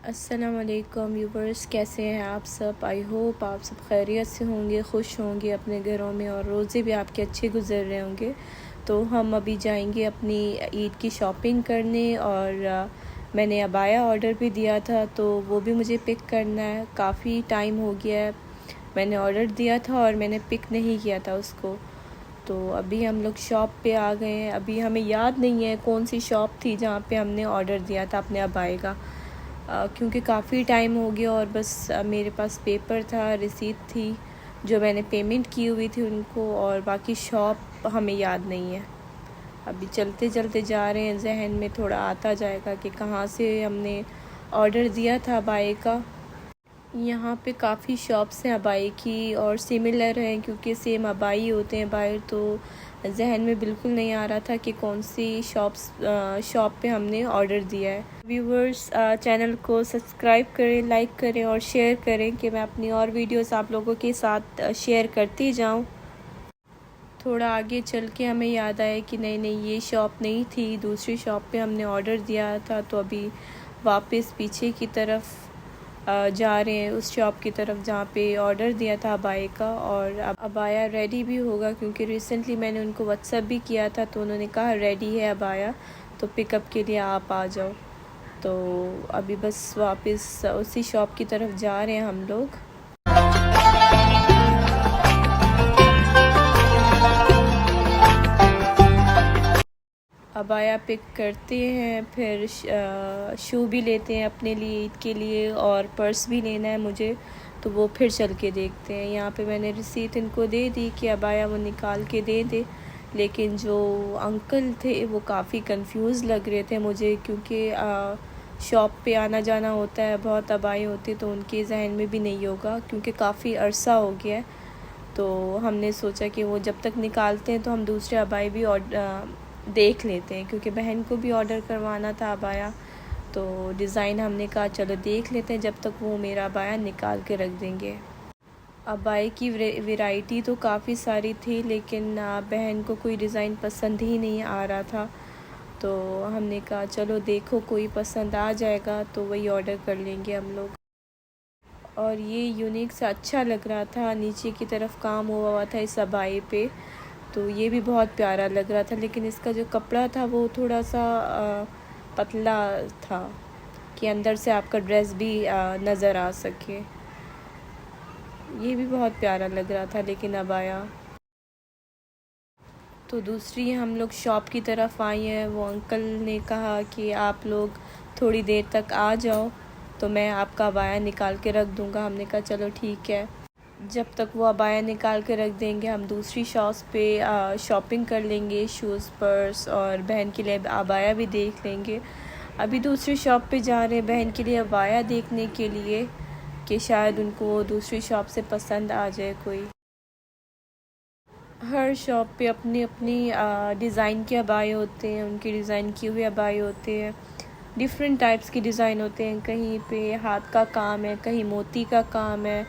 अस्सलाम वालेकुम व्यूवर्स, कैसे हैं आप सब। आई होप आप सब खैरियत से होंगे, खुश होंगे अपने घरों में और रोज़े भी आपके अच्छे गुजर रहे होंगे। तो हम अभी जाएंगे अपनी ईद की शॉपिंग करने और मैंने अबाया ऑर्डर भी दिया था तो वो भी मुझे पिक करना है। काफ़ी टाइम हो गया है, मैंने ऑर्डर दिया था और मैंने पिक नहीं किया था उसको। तो अभी हम लोग शॉप पे आ गए हैं। अभी हमें याद नहीं है कौन सी शॉप थी जहाँ पे हमने ऑर्डर दिया था अपने अबाए का, क्योंकि काफ़ी टाइम हो गया और बस मेरे पास पेपर था, रिसीट थी जो मैंने पेमेंट की हुई थी उनको, और बाकी शॉप हमें याद नहीं है। अभी चलते चलते जा रहे हैं, जहन में थोड़ा आता जाएगा कि कहाँ से हमने ऑर्डर दिया था अबाए का। यहाँ पे काफ़ी शॉप्स हैं अबाई की और सिमिलर हैं, क्योंकि सेम अबाई होते हैं बाहर। तो जहन में बिल्कुल नहीं आ रहा था कि कौन सी शॉप पे हमने ऑर्डर दिया है। व्यूवर्स, चैनल को सब्सक्राइब करें, लाइक करें और शेयर करें कि मैं अपनी और वीडियोस आप लोगों के साथ शेयर करती जाऊँ। थोड़ा आगे चल के हमें याद आया कि नहीं नहीं, ये शॉप नहीं थी, दूसरी शॉप पे हमने ऑर्डर दिया था। तो अभी वापस पीछे की तरफ जा रहे हैं, उस शॉप की तरफ जहाँ पे ऑर्डर दिया था अबाए का। और अब अबाया रेडी भी होगा, क्योंकि रिसेंटली मैंने उनको व्हाट्सएप भी किया था तो उन्होंने कहा रेडी है अबाया, तो पिकअप के लिए आप आ जाओ। तो अभी बस वापस उसी शॉप की तरफ जा रहे हैं हम लोग। अबाया पिक करते हैं, फिर शू भी लेते हैं अपने लिए ईद के लिए, और पर्स भी लेना है मुझे, तो वो फिर चल के देखते हैं। यहाँ पे मैंने रिसीट इनको दे दी कि अबाया वो निकाल के दे दे, लेकिन जो अंकल थे वो काफ़ी कंफ्यूज लग रहे थे मुझे, क्योंकि शॉप पे आना जाना होता है, बहुत अबाई होती तो उनके जहन में भी नहीं होगा, क्योंकि काफ़ी अरसा हो गया है। तो हमने सोचा कि वो जब तक निकालते हैं तो हम दूसरे अबाई भी देख लेते हैं, क्योंकि बहन को भी ऑर्डर करवाना था अबाया। तो डिज़ाइन हमने कहा चलो देख लेते हैं, जब तक वो मेरा अबाया निकाल के रख देंगे। अबाए की वैरायटी तो काफ़ी सारी थी, लेकिन बहन को कोई डिज़ाइन पसंद ही नहीं आ रहा था। तो हमने कहा चलो देखो कोई पसंद आ जाएगा तो वही ऑर्डर कर लेंगे हम लोग। और ये यूनिक सा अच्छा लग रहा था, नीचे की तरफ काम हुआ हुआ था इस अबाए पे, तो ये भी बहुत प्यारा लग रहा था। लेकिन इसका जो कपड़ा था वो थोड़ा सा पतला था कि अंदर से आपका ड्रेस भी नज़र आ सके। ये भी बहुत प्यारा लग रहा था लेकिन अबाया। तो दूसरी हम लोग शॉप की तरफ आई हैं। वो अंकल ने कहा कि आप लोग थोड़ी देर तक आ जाओ तो मैं आपका अबाया निकाल के रख दूँगा। हमने कहा चलो ठीक है। जब तक वो अबाया निकाल के रख देंगे हम दूसरी शॉप्स पे शॉपिंग कर लेंगे, शूज़, पर्स, और बहन के लिए अबाया भी देख लेंगे। अभी दूसरी शॉप पे जा रहे हैं बहन के लिए अबाया देखने के लिए, कि शायद उनको दूसरी शॉप से पसंद आ जाए कोई। हर शॉप पे अपनी अपनी डिज़ाइन के अबाए होते हैं, उनके डिज़ाइन किए हुए अबाए होते हैं। डिफरेंट टाइप्स के डिज़ाइन होते हैं, कहीं पे हाथ का काम है, कहीं मोती का काम है।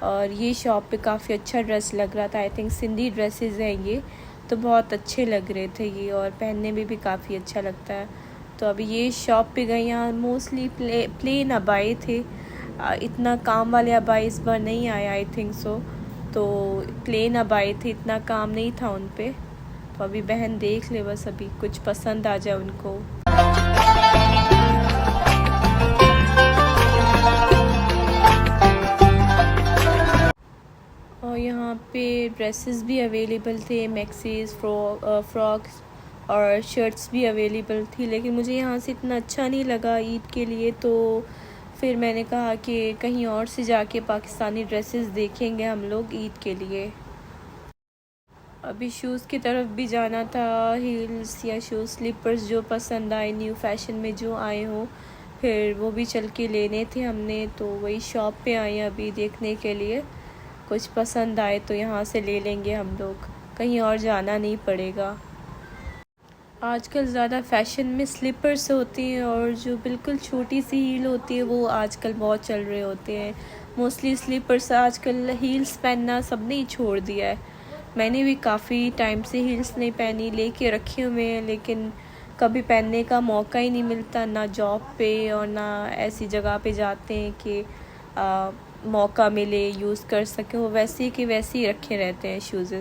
और ये शॉप पे काफ़ी अच्छा ड्रेस लग रहा था, आई थिंक सिंधी ड्रेसेस हैं ये, तो बहुत अच्छे लग रहे थे ये, और पहनने में भी काफ़ी अच्छा लगता है। तो अभी ये शॉप पे गए, यहाँ मोस्टली प्लेन अबाए थे, इतना काम वाले अबाए इस बार नहीं आए आई थिंक सो। तो प्लेन अबाए थे, इतना काम नहीं था उन पे। तो अभी बहन देख ले, बस अभी कुछ पसंद आ जाए उनको। और यहाँ पे ड्रेसेस भी अवेलेबल थे, मैक्सीज, फ्रॉक्स और शर्ट्स भी अवेलेबल थी, लेकिन मुझे यहाँ से इतना अच्छा नहीं लगा ईद के लिए। तो फिर मैंने कहा कि कहीं और से जाके पाकिस्तानी ड्रेसेस देखेंगे हम लोग ईद के लिए। अभी शूज़ की तरफ भी जाना था, हील्स या शूज़, स्लीपर्स जो पसंद आए, न्यू फैशन में जो आए हों, फिर वो भी चल के लेने थे हमने। तो वही शॉप पे आए अभी देखने के लिए, कुछ पसंद आए तो यहाँ से ले लेंगे हम लोग, कहीं और जाना नहीं पड़ेगा। आजकल ज़्यादा फ़ैशन में स्लीपर्स होती हैं, और जो बिल्कुल छोटी सी हील होती है वो आजकल बहुत चल रहे होते हैं। मोस्टली स्लीपर्स, आजकल हील्स पहनना सब ने ही छोड़ दिया है। मैंने भी काफ़ी टाइम से हील्स नहीं पहनी, लेके रखे हुए हैं, लेकिन कभी पहनने का मौका ही नहीं मिलता, ना जॉब पे और ना ऐसी जगह पे जाते हैं कि मौका मिले यूज़ कर सकें। वो वैसे कि वैसे ही रखे रहते हैं शूज़,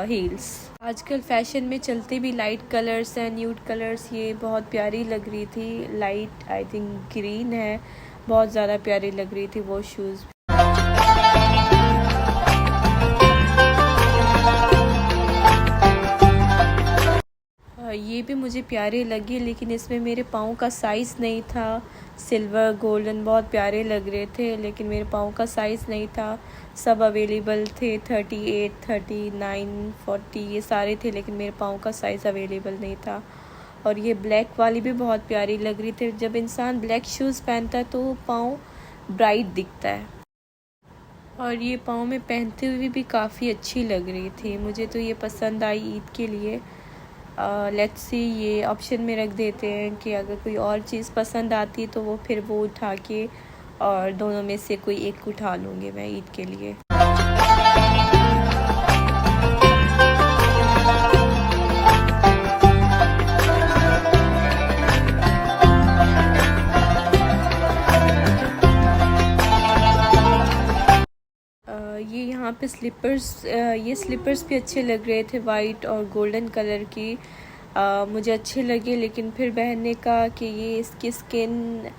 हील्स। आजकल फ़ैशन में चलते भी लाइट कलर्स हैं, न्यूड कलर्स। ये बहुत प्यारी लग रही थी, लाइट आई थिंक ग्रीन है, बहुत ज़्यादा प्यारी लग रही थी वो शूज़। ये भी मुझे प्यारे लगे, लेकिन इसमें मेरे पाँव का साइज़ नहीं था। सिल्वर गोल्डन बहुत प्यारे लग रहे थे, लेकिन मेरे पाँव का साइज़ नहीं था। सब अवेलेबल थे 38, 39, 40 ये सारे थे, लेकिन मेरे पाँव का साइज़ अवेलेबल नहीं था। और ये ब्लैक वाली भी बहुत प्यारी लग रही थी। जब इंसान ब्लैक शूज़ पहनता है तो पाँव ब्राइट दिखता है, और ये पाँव में पहनते हुए भी काफ़ी अच्छी लग रही थी। मुझे तो ये पसंद आई ईद के लिए। लेट्स सी, ये ऑप्शन में रख देते हैं कि अगर कोई और चीज़ पसंद आती है तो वो फिर वो उठा के, और दोनों में से कोई एक उठा लूँगी मैं ईद के लिए। ये यहाँ पे स्लीपर्स, ये स्लीपर्स भी अच्छे लग रहे थे, वाइट और गोल्डन कलर की। मुझे अच्छे लगे, लेकिन फिर पहनने का कि ये इसकी स्किन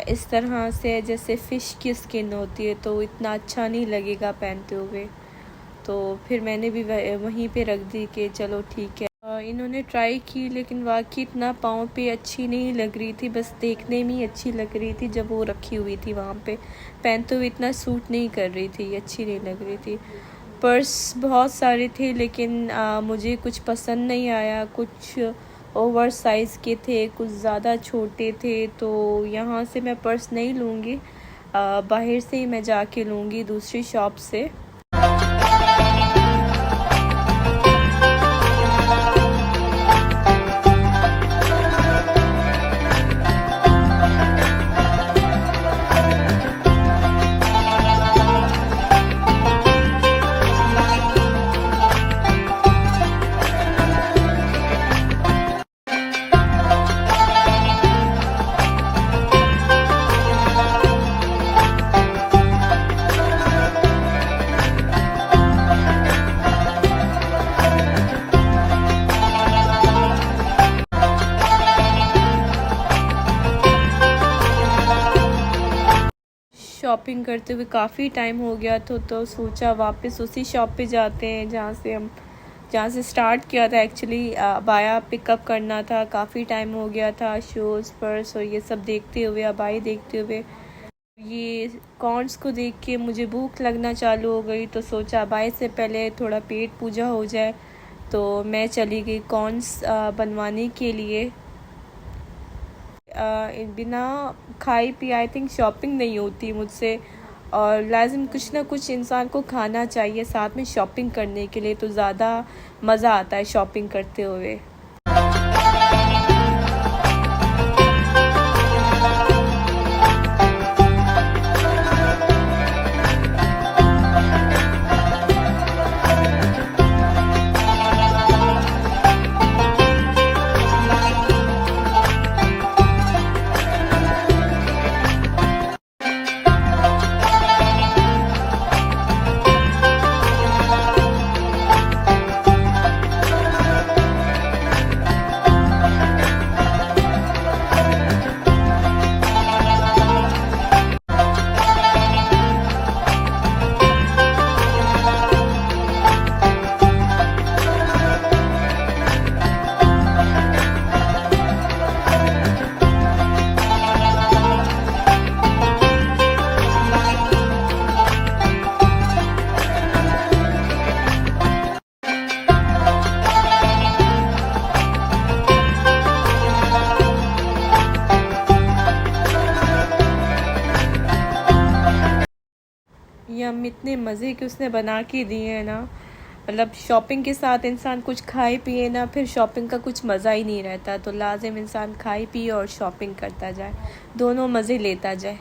इस तरह से जैसे फ़िश की स्किन होती है, तो इतना अच्छा नहीं लगेगा पहनते हुए। तो फिर मैंने भी वहीं पे रख दी कि चलो ठीक है। इन्होंने ट्राई की, लेकिन वाकई इतना पाँव पे अच्छी नहीं लग रही थी, बस देखने में ही अच्छी लग रही थी। जब वो रखी हुई थी वहाँ पे, पहनते हुए इतना सूट नहीं कर रही थी, अच्छी नहीं लग रही थी। पर्स बहुत सारे थे, लेकिन मुझे कुछ पसंद नहीं आया। कुछ ओवर साइज़ के थे, कुछ ज़्यादा छोटे थे, तो यहाँ से मैं पर्स नहीं लूँगी, बाहर से ही मैं जाके लूँगी दूसरी शॉप से। शॉपिंग करते हुए काफ़ी टाइम हो गया तो सोचा वापस उसी शॉप पे जाते हैं जहाँ से स्टार्ट किया था। एक्चुअली अबाया पिकअप करना था, काफ़ी टाइम हो गया था। शूज़, पर्स और ये सब देखते हुए, अबाई देखते हुए, ये कॉर्न्स को देख के मुझे भूख लगना चालू हो गई। तो सोचा अबाई से पहले थोड़ा पेट पूजा हो जाए, तो मैं चली गई कॉर्न्स बनवाने के लिए। बिना खाई पी आई थिंक शॉपिंग नहीं होती मुझसे, और लाज़िम कुछ ना कुछ इंसान को खाना चाहिए साथ में शॉपिंग करने के लिए, तो ज़्यादा मज़ा आता है शॉपिंग करते हुए। ये हम इतने मज़े के उसने बना के दिए हैं ना, मतलब शॉपिंग के साथ इंसान कुछ खाए पिए ना, फिर शॉपिंग का कुछ मज़ा ही नहीं रहता। तो लाजिम इंसान खाए पिए और शॉपिंग करता जाए, दोनों मज़े लेता जाए।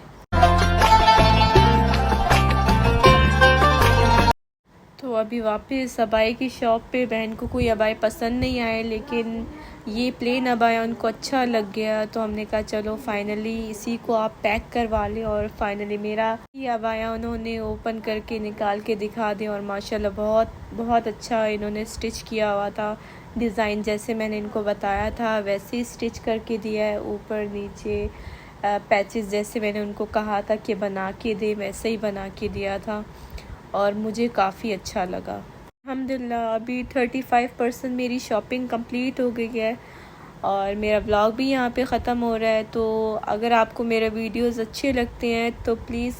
तो अभी वापस अबाई की शॉप पे, बहन को कोई अबाई पसंद नहीं आए, लेकिन ये प्लेन अबाया उनको अच्छा लग गया, तो हमने कहा चलो फाइनली इसी को आप पैक करवा लें। और फाइनली मेरा ये अबाया उन्होंने ओपन करके निकाल के दिखा दिया और माशाल्लाह बहुत बहुत अच्छा इन्होंने स्टिच किया हुआ था। डिज़ाइन जैसे मैंने इनको बताया था वैसे ही स्टिच करके दिया है, ऊपर नीचे पैचेस जैसे मैंने उनको कहा था कि बना के दे वैसे ही बना के दिया था और मुझे काफ़ी अच्छा लगा। अल्हम्दुलिल्लाह अभी 35% मेरी शॉपिंग कंप्लीट हो गई है और मेरा व्लॉग भी यहाँ पे ख़त्म हो रहा है। तो अगर आपको मेरे वीडियोस अच्छे लगते हैं तो प्लीज़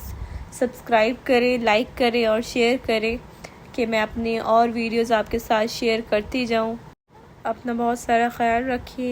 सब्सक्राइब करें, लाइक करें और शेयर करें कि मैं अपने और वीडियोस आपके साथ शेयर करती जाऊँ। अपना बहुत सारा ख्याल रखिए।